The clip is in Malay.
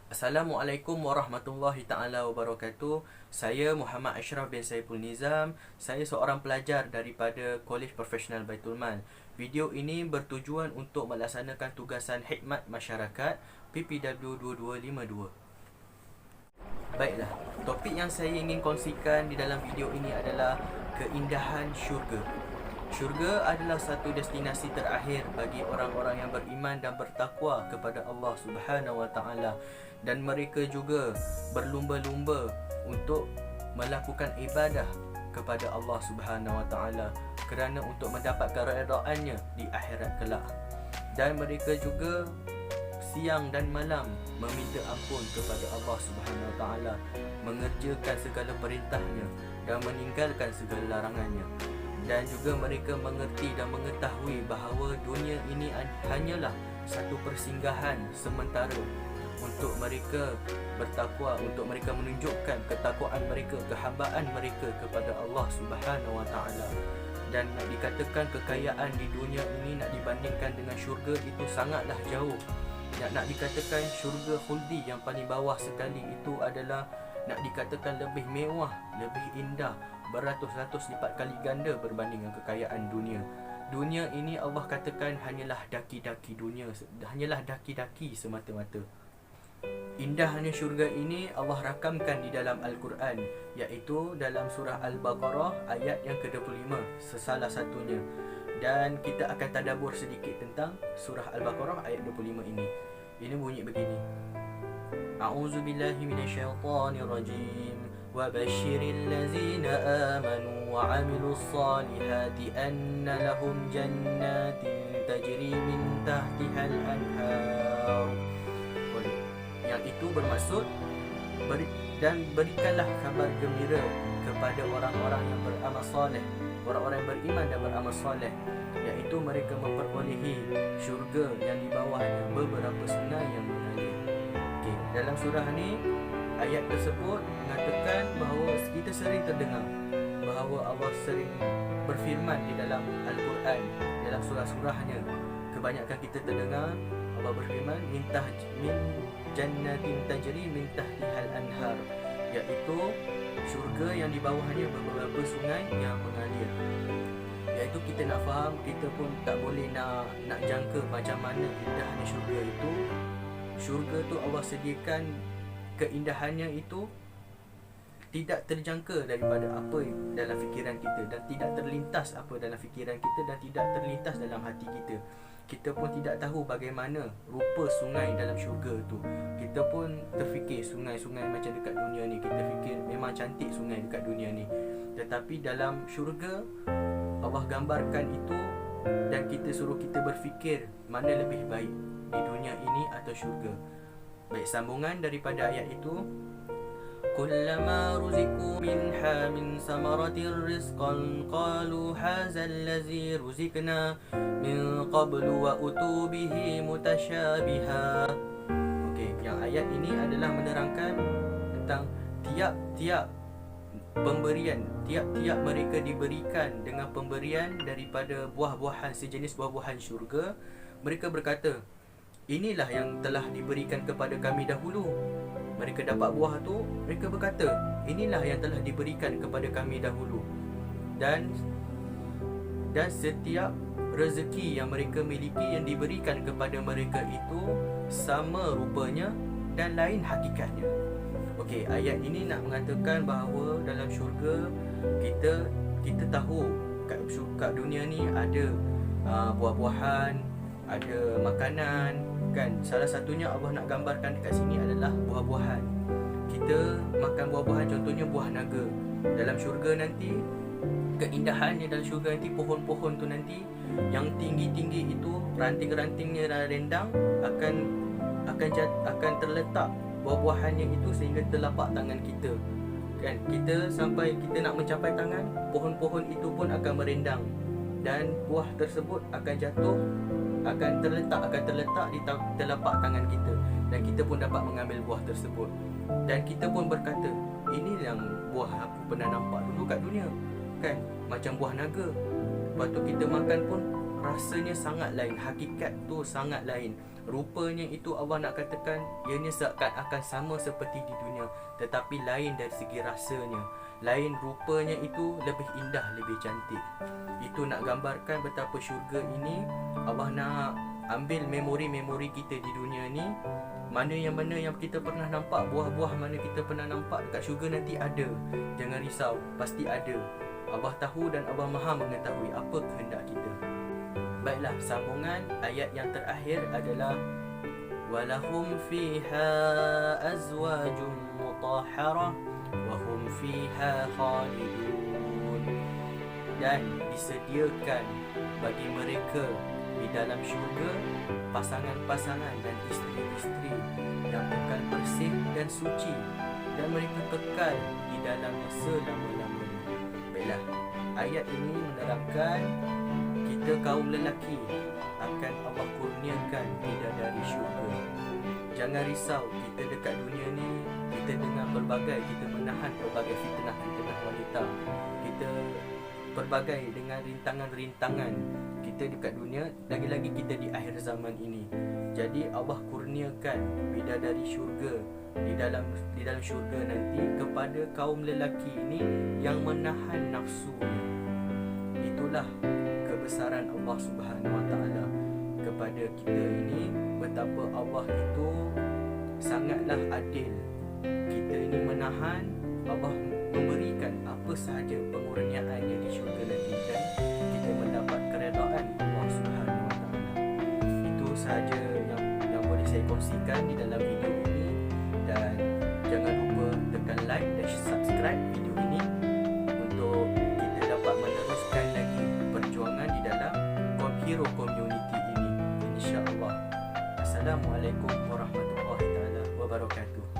Assalamualaikum warahmatullahi taala wabarakatuh. Saya Muhammad Ashraf bin Saiful Nizam. Saya seorang pelajar daripada Kolej Profesional Baitul Mal. Video ini bertujuan untuk melaksanakan tugasan khidmat masyarakat PPW 2252. Baiklah, topik yang saya ingin kongsikan di dalam video ini adalah keindahan syurga. Syurga adalah satu destinasi terakhir bagi orang-orang yang beriman dan bertakwa kepada Allah Subhanahu Wa Taala, dan mereka juga berlumba-lumba untuk melakukan ibadah kepada Allah Subhanahu Wa Taala kerana untuk mendapatkan redaan-Nya di akhirat kelak. Dan mereka juga siang dan malam meminta ampun kepada Allah Subhanahu Wa Taala, mengerjakan segala perintahnya dan meninggalkan segala larangannya. Dan juga mereka mengerti dan mengetahui bahawa dunia ini hanyalah satu persinggahan sementara untuk mereka bertakwa, untuk mereka menunjukkan ketakwaan mereka, kehambaan mereka kepada Allah Subhanahu Wa Taala. Dan nak dikatakan kekayaan di dunia ini nak dibandingkan dengan syurga itu sangatlah jauh. Nak dikatakan syurga khuldi yang paling bawah sekali itu adalah nak dikatakan lebih mewah, lebih indah, beratus-ratus lipat kali ganda berbanding dengan kekayaan dunia. Dunia ini Allah katakan hanyalah daki-daki dunia, hanyalah daki-daki semata-mata. Indahnya syurga ini Allah rakamkan di dalam Al-Quran, iaitu dalam surah Al-Baqarah ayat yang ke-25 salah satunya. Dan kita akan tadabbur sedikit tentang surah Al-Baqarah ayat 25 ini. Ini bunyi begini: A'udzu billahi minasyaitonir rajim. Wa basyiril ladzina amanu wa 'amilus solihati anna lahum jannatin tajri min tahtihal anhar. Yang itu bermaksud dan berikanlah kabar gembira kepada orang-orang yang beramal soleh, orang-orang yang beriman dan beramal soleh, iaitu mereka memperolehi syurga yang di bawahnya beberapa sungai yang mengalir. Okey, dalam surah ni ayat tersebut mengatakan bahawa kita sering terdengar bahawa Allah sering berfirman di dalam Al-Quran, dalam surah-surahnya. Kebanyakan kita terdengar Allah berfirman min jannatin tajri min tahtihal anhar, iaitu syurga yang di bawahnya beberapa sungai yang mengalir. Iaitu kita nak faham, kita pun tak boleh nak jangka macam mana indahnya syurga itu. Syurga tu Allah sediakan keindahannya itu tidak terjangka daripada apa dalam fikiran kita, dan tidak terlintas apa dalam fikiran kita, dan tidak terlintas dalam hati kita. Kita pun tidak tahu bagaimana rupa sungai dalam syurga tu. Kita pun terfikir sungai-sungai macam dekat dunia ni, kita fikir memang cantik sungai dekat dunia ni. Tetapi dalam syurga Allah gambarkan itu, dan kita suruh kita berfikir mana lebih baik, di dunia ini atau syurga. Baik, sambungan daripada ayat itu. Kullama ruziqu minha min samaratir rizqan qalu hadza allazi ruzikna min qablu wa utu bihi mutasyabiha. Okey, yang ayat ini adalah menerangkan tentang tiap-tiap pemberian, tiap-tiap mereka diberikan dengan pemberian daripada buah-buahan, sejenis buah-buahan syurga. Mereka berkata, inilah yang telah diberikan kepada kami dahulu. Mereka dapat buah tu, mereka berkata, inilah yang telah diberikan kepada kami dahulu. Dan setiap rezeki yang mereka miliki yang diberikan kepada mereka itu sama rupanya dan lain hakikatnya. Okey, ayat ini nak mengatakan bahawa dalam syurga kita tahu kat dunia ni ada buah-buahan, ada makanan, kan? Salah satunya Allah nak gambarkan dekat sini adalah buah-buahan. Kita makan buah-buahan, contohnya buah naga. Dalam syurga nanti, keindahannya dalam syurga nanti, pohon-pohon tu nanti yang tinggi-tinggi itu, ranting-rantingnya dah rendang, akan terletak buah-buahannya itu sehingga telapak tangan kita, kan? Kita sampai kita nak mencapai tangan, pohon-pohon itu pun akan merendang, dan buah tersebut akan jatuh, akan terletak di telapak tangan kita, dan kita pun dapat mengambil buah tersebut. Dan kita pun berkata, ini yang buah aku pernah nampak dulu kat dunia, kan? Macam buah naga. Lepas tu kita makan pun rasanya sangat lain, hakikat tu sangat lain. rupanya itu Allah nak katakan ianya akan sama seperti di dunia, tetapi lain dari segi rasanya, lain rupanya itu lebih indah, lebih cantik. Itu nak gambarkan betapa syurga ini Allah nak ambil memori-memori kita di dunia ni. Mana yang kita pernah nampak, buah-buah mana kita pernah nampak, dekat syurga nanti ada. Jangan risau, pasti ada. Allah tahu dan Allah Maha mengetahui apa kehendak kita. Baiklah, sambungan ayat yang terakhir adalah walahum fiha azwajun mutahharah wa hum fiha khalidun. Dan disediakan bagi mereka di dalam syurga pasangan-pasangan dan isteri-isteri yang kekal bersih dan suci, dan mereka kekal di dalamnya selama-lamanya. Baiklah, ayat ini menerangkan kita kaum lelaki akan Allah kurniakan bidadari syurga. Jangan risau, kita dekat dunia ni kita dengar berbagai, kita menahan berbagai fitnah-fitnah wanita, kita berbagai dengan rintangan-rintangan kita dekat dunia, lagi-lagi kita di akhir zaman ini. Jadi Allah kurniakan bidadari syurga di dalam syurga nanti kepada kaum lelaki ini yang menahan nafsunya. Itulah kebesaran Allah Subhanahu Wa Taala kepada kita ini, betapa Allah itu sangatlah adil. Kita ini menahan, Allah memberikan apa sahaja pengurniaannya di syurga nanti, dan kita mendapat keredaan Allah Subhanahu Wa Taala. Itu sahaja yang boleh saya kongsikan di dalam video ini, dan jangan lupa tekan like dan subscribe video ini untuk kita dapat meneruskan lagi perjuangan di dalam Hero Community ini, insya-Allah. Assalamualaikum warahmatullahi taala wabarakatuh.